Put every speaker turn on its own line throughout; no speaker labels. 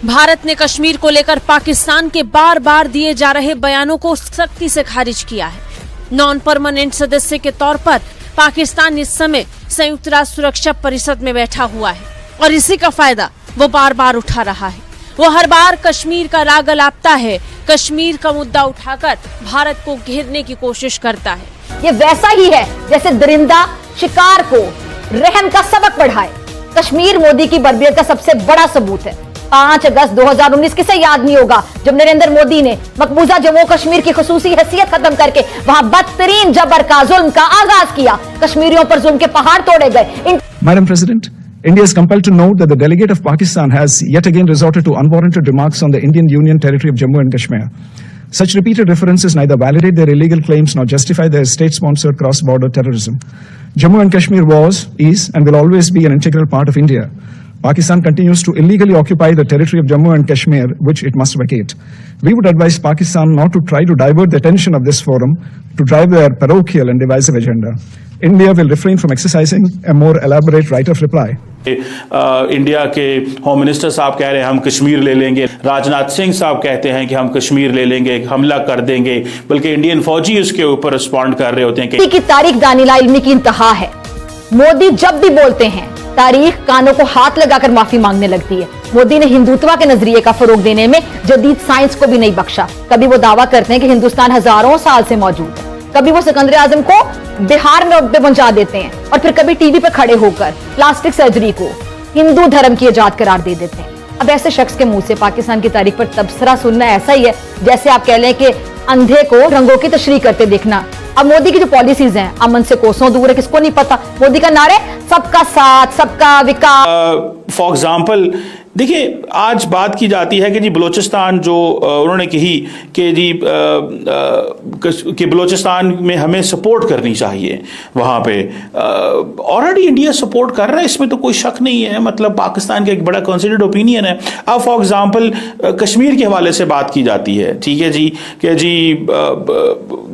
भारत ने कश्मीर को लेकर पाकिस्तान के बार बार दिए जा रहे बयानों को सख्ती से खारिज किया है। नॉन परमानेंट सदस्य के तौर पर पाकिस्तान इस समय संयुक्त राष्ट्र सुरक्षा परिषद में बैठा हुआ है और इसी का फायदा वो बार बार उठा रहा है। वो हर बार कश्मीर का राग अलापता है, कश्मीर का मुद्दा उठाकर भारत को घेरने की कोशिश करता है।
ये वैसा ही है जैसे दरिंदा शिकार को रहम का सबक पढ़ाए। कश्मीर मोदी की बर्बरियत का सबसे बड़ा सबूत है। 5 अगस्त 2019 किसे याद नहीं होगा जब नरेंद्र मोदी ने मकबूजा जम्मू कश्मीर की खुसूसी हैसियत खत्म करके वहां बदतरीन जबर का जुल्म का आगाज किया। कश्मीरियों पर जुल्म के पहाड़ तोड़े गए।
Madam President, India is compelled to note that the delegate of Pakistan has yet again resorted to unwarranted remarks on the Indian Union territory of Jammu and Kashmir. Such repeated references neither validate their illegal claims nor justify their state-sponsored cross-border terrorism. Jammu and Kashmir was, is, and will always be an integral part of India. Pakistan continues to illegally occupy the territory of Jammu and Kashmir, which it must vacate. We would advise Pakistan not to try to divert the attention of this forum to drive their parochial and divisive agenda. India will refrain from exercising a more elaborate right of reply.
India के home minister साहब कह रहे हैं हम कश्मीर ले लेंगे, राजनाथ सिंह साहब कहते हैं कि हम कश्मीर ले लेंगे, हमला कर देंगे, बल्कि इंडियन फौजी उसके ऊपर रिस्पॉन्ड कर रहे होते हैं
कि तारीख दानिला इल्मी की इंतहा है। मोदी जब भी बोलते हैं तारीख कानों को हाथ लगाकर माफी मांगने लगती है। मोदी ने हिंदुत्व के नजरिए का फरोग देने में जदीद साइंस को भी नहीं बख्शा। कभी वो दावा करते हैं कि हिंदुस्तान हजारों साल से मौजूद है, कभी वो सिकंदर आजम को बिहार में पहुंचा देते हैं और फिर कभी टीवी पर खड़े होकर प्लास्टिक सर्जरी को हिंदू धर्म की इजाद करार दे देते हैं। अब ऐसे शख्स के मुंह से पाकिस्तान की तारीख पर तबसरा सुनना ऐसा ही है जैसे आप कह लें कि अंधे को रंगों की तशरीह करते देखना। अब मोदी की जो पॉलिसीज हैं अमन से कोसों दूर है, किसको नहीं पता। मोदी का नारे सबका साथ सबका विकास।
फॉर एग्जाम्पल देखिए, आज बात की जाती है कि जी बलूचिस्तान जो उन्होंने कही कि जी कि बलूचिस्तान में हमें सपोर्ट करनी चाहिए। वहाँ पे ऑलरेडी इंडिया सपोर्ट कर रहा है, इसमें तो कोई शक नहीं है। मतलब पाकिस्तान का एक बड़ा कंसिडर्ड ओपिनियन है। अब फॉर एग्जांपल कश्मीर के हवाले से बात की जाती है, ठीक है जी, कि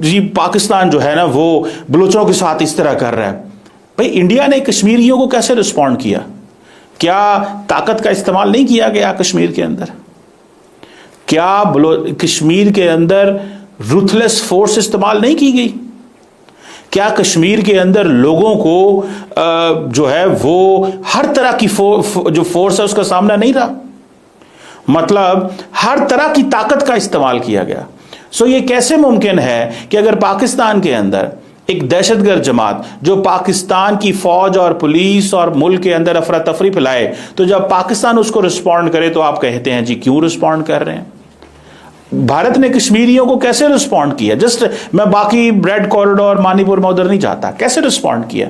जी पाकिस्तान जो है ना वो बलूचों के साथ इस तरह कर रहा है। भाई इंडिया ने कश्मीरियों को कैसे रिस्पॉन्ड किया? क्या ताकत का इस्तेमाल नहीं किया गया कश्मीर के अंदर? क्या कश्मीर के अंदर रूथलेस फोर्स इस्तेमाल नहीं की गई? क्या कश्मीर के अंदर लोगों को जो है वो हर तरह की जो फोर्स है उसका सामना नहीं रहा? मतलब हर तरह की ताकत का इस्तेमाल किया गया। सो ये कैसे मुमकिन है कि अगर पाकिस्तान के अंदर एक दहशतगर्द जमात जो पाकिस्तान की फौज और पुलिस और मुल्क के अंदर अफरा तफरी फैलाए, तो जब पाकिस्तान उसको रिस्पॉन्ड करे तो आप कहते हैं जी क्यों रिस्पॉन्ड कर रहे हैं? भारत ने कश्मीरियों को कैसे रिस्पॉन्ड किया? जस्ट मैं बाकी रेड कॉरिडोर मानीपुर में उधर नहीं जाता, कैसे रिस्पॉन्ड किया?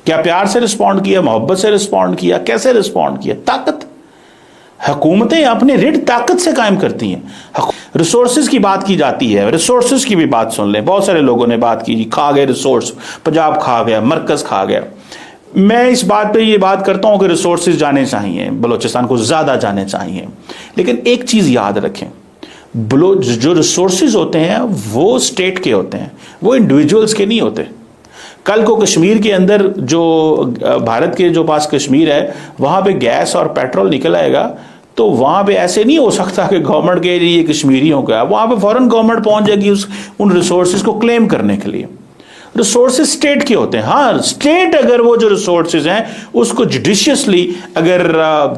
क्या प्यार से रिस्पॉन्ड किया, मोहब्बत से रिस्पॉन्ड किया, कैसे रिस्पॉन्ड किया? ताकत, हुकूमतें अपने रिड ताकत से कायम करती हैं। रिसोर्सेज की बात की जाती है, रिसोर्सेज की भी बात सुन लें। बहुत सारे लोगों ने बात की जी खा गए रिसोर्स, पंजाब खा गया, मरकज खा गया। मैं इस बात पे ये बात करता हूं कि रिसोर्सेज जाने चाहिए, बलूचिस्तान को ज्यादा जाने चाहिए, लेकिन एक चीज याद रखें, जो रिसोर्सेज होते हैं वो स्टेट के होते हैं, वो इंडिविजुअल्स के नहीं होते। कल को कश्मीर के अंदर जो भारत के जो पास कश्मीर है वहां पे गैस और पेट्रोल निकल आएगा, तो वहां पे ऐसे नहीं हो सकता कि गवर्नमेंट के लिए कश्मीरियों का, वहां पे फौरन गवर्नमेंट पहुंच जाएगी उन रिसोर्सेज को क्लेम करने के लिए। रिसोर्सेज स्टेट के होते हैं। हाँ, स्टेट अगर वो जो रिसोर्सेज हैं उसको जुडिशियसली अगर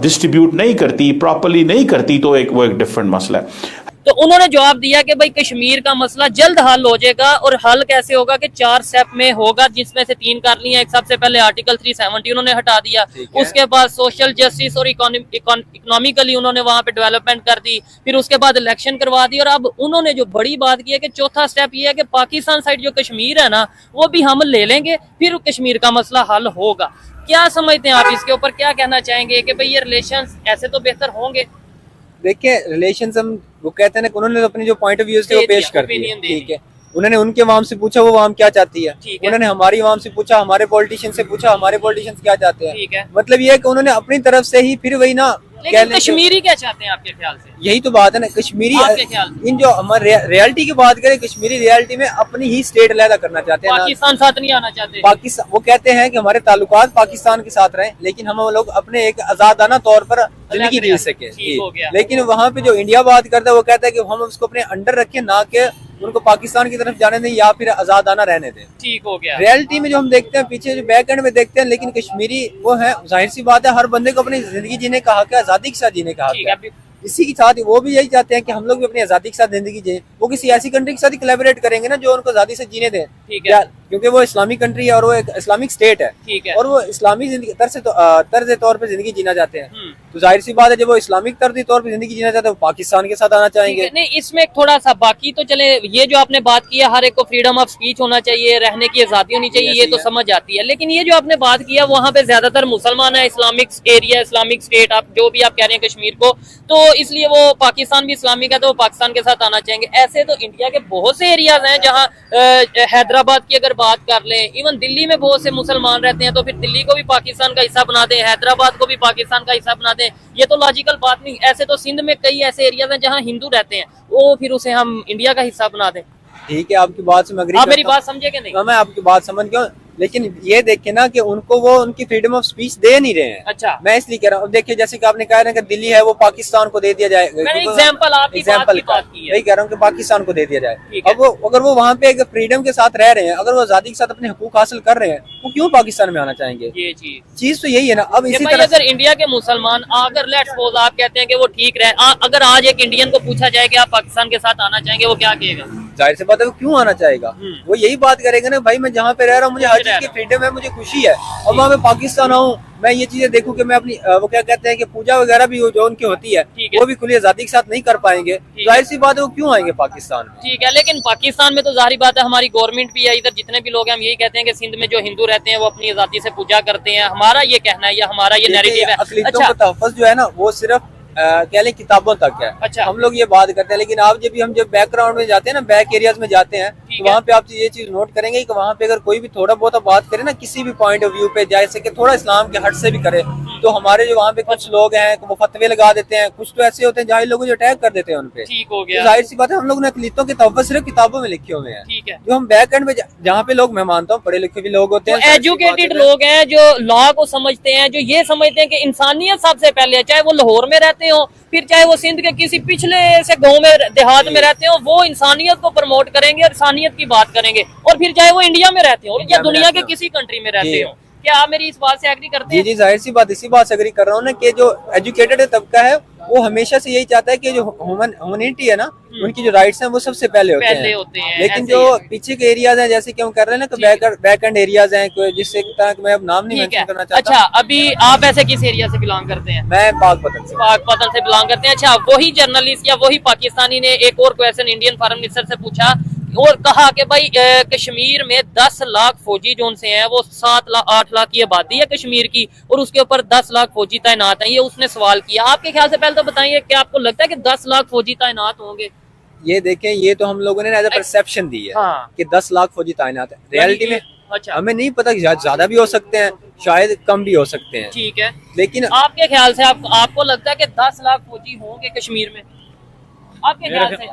डिस्ट्रीब्यूट नहीं करती, प्रॉपरली नहीं करती, तो वो एक डिफरेंट मसला है।
तो उन्होंने जवाब दिया कि भाई कश्मीर का मसला जल्द हल हो जाएगा, और हल कैसे होगा कि 4 स्टेप में होगा, जिसमें से 3 कर लिया। एक सबसे पहले आर्टिकल 370 उन्होंने हटा दिया, उसके बाद सोशल जस्टिस और इकोनॉमिकली उन्होंने वहां पे डेवलपमेंट कर दी, फिर उसके बाद इलेक्शन करवा दी, और अब उन्होंने जो बड़ी बात की है कि चौथा स्टेप ये है कि पाकिस्तान साइड जो कश्मीर है ना वो भी हम ले लेंगे, फिर कश्मीर का मसला हल होगा। क्या समझते हैं आप इसके ऊपर? क्या कहना चाहेंगे कि भाई ये रिलेशन ऐसे तो बेहतर होंगे?
देखिए रिलेशंस हम वो कहते हैं ना, उन्होंने अपनी जो पॉइंट ऑफ व्यू थे वो पेश कर दिए, ठीक है। उन्होंने उनके अवाम से पूछा वो अवाम क्या चाहती है, उन्होंने हमारी अवाम से पूछा, हमारे पॉलिटिशियन से पूछा हमारे पॉलिटिशियन क्या चाहते हैं। मतलब ये है कि उन्होंने अपनी तरफ से ही फिर वही ना
लेकिन कश्मीरी क्या चाहते हैं आपके ख्याल से?
यही तो बात है ना, कश्मीरी
आपके ख्याल से?
इन जो हमारे रियलिटी की बात करें, कश्मीरी रियलिटी में अपनी ही स्टेट अलहदा करना चाहते हैं,
पाकिस्तान साथ नहीं आना चाहते।
पाकिस्तान वो कहते हैं कि हमारे ताल्लुकात पाकिस्तान के साथ रहें, लेकिन हम लोग अपने एक आजादाना तौर पर जिंदगी जी सके।
ठीक हो गया।
लेकिन वहाँ पे जो इंडिया बात करता है वो कहता है कि हम उसको अपने अंडर रखें, ना कि उनको पाकिस्तान की तरफ जाने दें या फिर आजादाना रहने दें।
ठीक हो गया।
रियलिटी में जो हम देखते हैं पीछे जो बैक एंड में देखते हैं, लेकिन कश्मीरी वो है, जाहिर सी बात है हर बंदे को अपनी जिंदगी जीने का हक है, आजादी के साथ जीने का हक है। इसी के साथ वो भी यही चाहते हैं कि हम लोग भी अपनी आजादी के साथ जिंदगी जिए। वो किसी ऐसी कंट्री के साथ ही कोलैबोरेट करेंगे ना जो उनको आजादी से जीने दें।
ठीक है।
क्योंकि वो इस्लामिक कंट्री है और वो एक इस्लामिक स्टेट है।
ठीक है।
और वो इस्लामी जिंदगी तर्ज तौर पे जिंदगी जीना चाहते हैं। तो जाहिर सी बात है जब वो इस्लामिक तर्ज तौर पे जिंदगी जीना चाहते हैं वो पाकिस्तान के साथ आना चाहेंगे।
नहीं, इसमें थोड़ा सा बाकी तो चले, ये जो आपने बात की है हर एक को फ्रीडम ऑफ स्पीच होना चाहिए, रहने की आजादी होनी चाहिए, ये तो समझ आती है। लेकिन ये जो आपने बात किया वहाँ पे ज्यादातर मुसलमान है, इस्लामिक एरिया, इस्लामिक स्टेट, आप जो भी आप कह रहे हैं कश्मीर को, तो इसलिए वो पाकिस्तान भी इस्लामिक है तो वो पाकिस्तान के साथ आना चाहेंगे। ऐसे तो इंडिया के बहुत से एरियाज हैं जहाँ हैदराबाद की अगर बात कर लें, इवन दिल्ली में बहुत से मुसलमान रहते हैं, तो फिर दिल्ली को भी पाकिस्तान का हिस्सा बना दें, हैदराबाद को भी पाकिस्तान का हिस्सा बना दें, ये तो लॉजिकल बात नहीं। ऐसे तो सिंध में कई ऐसे एरियाज हैं जहाँ हिंदू रहते हैं, वो फिर उसे हम इंडिया का हिस्सा बना दें।
ठीक है, आपकी बात से मैं एग्री
आप मेरी बात समझे कि नहीं?
मैं आपकी बात समझ गया, लेकिन ये देखे ना कि उनको वो उनकी फ्रीडम ऑफ स्पीच दे नहीं रहे हैं।
अच्छा,
मैं इसलिए कह रहा हूँ, देखिए जैसे कि आपने कहा ना कि दिल्ली है वो पाकिस्तान को दे दिया जाए,
मैंने एग्जांपल आपकी बात की है,
वही कह रहा हूँ कि पाकिस्तान को दे दिया जाए।
अब
वो अगर वो वहाँ पे फ्रीडम के साथ रह रहे हैं, अगर वो आजादी के साथ अपने हकूक हासिल कर रहे हैं, वो क्यों पाकिस्तान में आना चाहेंगे?
ये
चीज तो यही है ना। अब इसी
भाई
तरह
अगर इंडिया के मुसलमान, अगर लेट्स सपोज आप कहते हैं कि वो ठीक रहे, अगर आज एक इंडियन को पूछा जाए कि आप पाकिस्तान के साथ आना चाहेंगे, वो क्या कहेगा?
जाहिर सी बात है वो क्यों आना चाहेगा? वो यही बात करेगा ना, भाई मैं जहाँ पे रह रहा हूँ मुझे हर चीज की फ्रीडम है, मुझे खुशी है। अब वहाँ मैं पाकिस्तान आऊँ, मैं ये चीजें देखूं कि मैं अपनी वो क्या कहते हैं कि पूजा वगैरह भी जो उनकी होती है वो भी खुली आजादी के साथ नहीं कर पाएंगे, जाहिर सी बात है वो क्यों आएंगे पाकिस्तान में?
ठीक है, लेकिन पाकिस्तान में तो जाहिर बात है हमारी गवर्नमेंट भी है, इधर जितने भी लोग हैं हम यही कहते हैं कि सिंध में जो हिंदू रहते हैं वो अपनी आजादी से पूजा करते हैं, हमारा ये कहना है या हमारा ये नैरेटिव है।
अक़लीतों का तहफ़्फ़ुज़ जो है ना वो सिर्फ कह लें किताबों तक है।
अच्छा,
हम लोग ये बात करते हैं, लेकिन आप जब बैकग्राउंड में जाते हैं ना, बैक एरियाज में जाते हैं, तो वहाँ पे आप ये चीज नोट करेंगे कि वहाँ पे अगर कोई भी थोड़ा बहुत बात करे ना किसी भी पॉइंट ऑफ व्यू पे, जैसे कि थोड़ा इस्लाम के हट से भी करे, तो हमारे जो वहाँ पे कुछ लोग हैं वो फतवे लगा देते हैं, कुछ तो ऐसे होते हैं जहाँ लोग जो अटैक कर देते हैं उनपे।
ठीक हो गया।
जाहिर सी बात है हम लोग ने अक़लीतों के तहफ़्फ़ुज़ सिर्फ किताबों में लिखे हुए हैं।
ठीक है,
जो हम बैक एंड में जहाँ पे लोग, मैं मानता हूँ पढ़े लिखे भी लोग होते हैं,
एजुकेटेड लोग हैं जो लॉ को समझते हैं, जो ये समझते हैं कि इंसानियत सबसे पहले है, चाहे वो लाहौर में रहते हो, फिर चाहे वो सिंध के किसी पिछले से गांव में देहात में रहते हो, वो इंसानियत को प्रमोट करेंगे और इंसानियत की बात करेंगे। और फिर चाहे वो इंडिया में रहते हो या दुनिया के किसी कंट्री में रहते हो। क्या आप मेरी इस बात से एग्री करते हैं?
जी, जाहिर सी बात, इसी बात से एग्री कर रहा हूँ ना कि जो एजुकेटेड तबका है वो हमेशा से यही चाहता है कि जो ह्यूमैनिटी है ना, उनकी जो राइट्स हैं वो सबसे पहले होते हैं। लेकिन जो पीछे के एरियाज हैं, जैसे कि हम कर रहे हैं ना कि बैक एंड एरियाज हैं, जिससे मैं अब नाम नहीं मेंशन करना चाहता।
अच्छा, अभी आप ऐसे किस एरिया से बिलोंग करते हैं?
मैं पाकपतन से।
पाकपतन से बिलोंग करते हैं। अच्छा, वही जर्नलिस्ट या वही पाकिस्तानी ने एक और क्वेश्चन इंडियन फॉरेन मिनिस्टर से पूछा और कहा कि भाई कश्मीर में 10 लाख फौजी जो उनसे हैं, वो 7-8 लाख की आबादी है कश्मीर की, और उसके ऊपर 10 लाख फौजी तैनात हैं। ये उसने सवाल किया, आपके ख्याल से पहले तो बताइए क्या आपको लगता है कि 10 लाख फौजी तैनात होंगे?
ये देखें, ये तो हम लोगों ने एज अ परसेप्शन दी है कि 10 लाख फौजी तैनात है। रियलिटी में
अच्छा,
हमें नहीं पता, ज्यादा भी हो सकते हैं, शायद कम भी हो सकते हैं।
ठीक है,
लेकिन
आपके ख्याल से आपको लगता है कि 10 लाख फौजी होंगे कश्मीर में? आपके ख्याल से?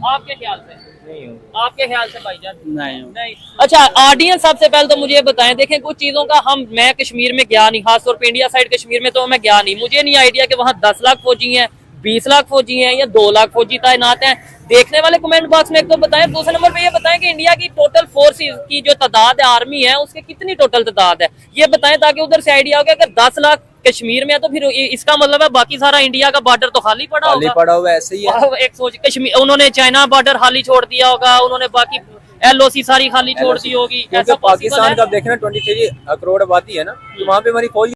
आपके ख्याल से भाईजान? नहीं। अच्छा, ऑडियंस सबसे पहले तो मुझे बताएं, देखें कुछ चीजों का मैं कश्मीर में गया नहीं, खासतौर पे इंडिया साइड कश्मीर में तो मैं गया नहीं, मुझे नहीं आइडिया कि वहाँ 10 लाख फौजी हैं, 20 लाख फौजी हैं या 2 लाख फौजी तैनात हैं। देखने वाले कमेंट बॉक्स में एक तो बताएं। दूसरे नंबर पे ये बताएं कि इंडिया की टोटल फोर्सेस की जो तादाद है, आर्मी है, उसकी कितनी टोटल तादाद है, ये बताएं, ताकि उधर से आइडिया हो गया। अगर 10 लाख कश्मीर में है तो फिर इसका मतलब है बाकी सारा इंडिया का बॉर्डर तो खाली पड़ा
हुआ ऐसे ही है।
एक सोच, कश्मीर उन्होंने चाइना बॉर्डर खाली छोड़ दिया होगा, उन्होंने बाकी LOC सारी खाली छोड़ दी होगी।
पाकिस्तान का देखना 23 करोड़ आबादी है ना, तो वहाँ पे हमारी फौज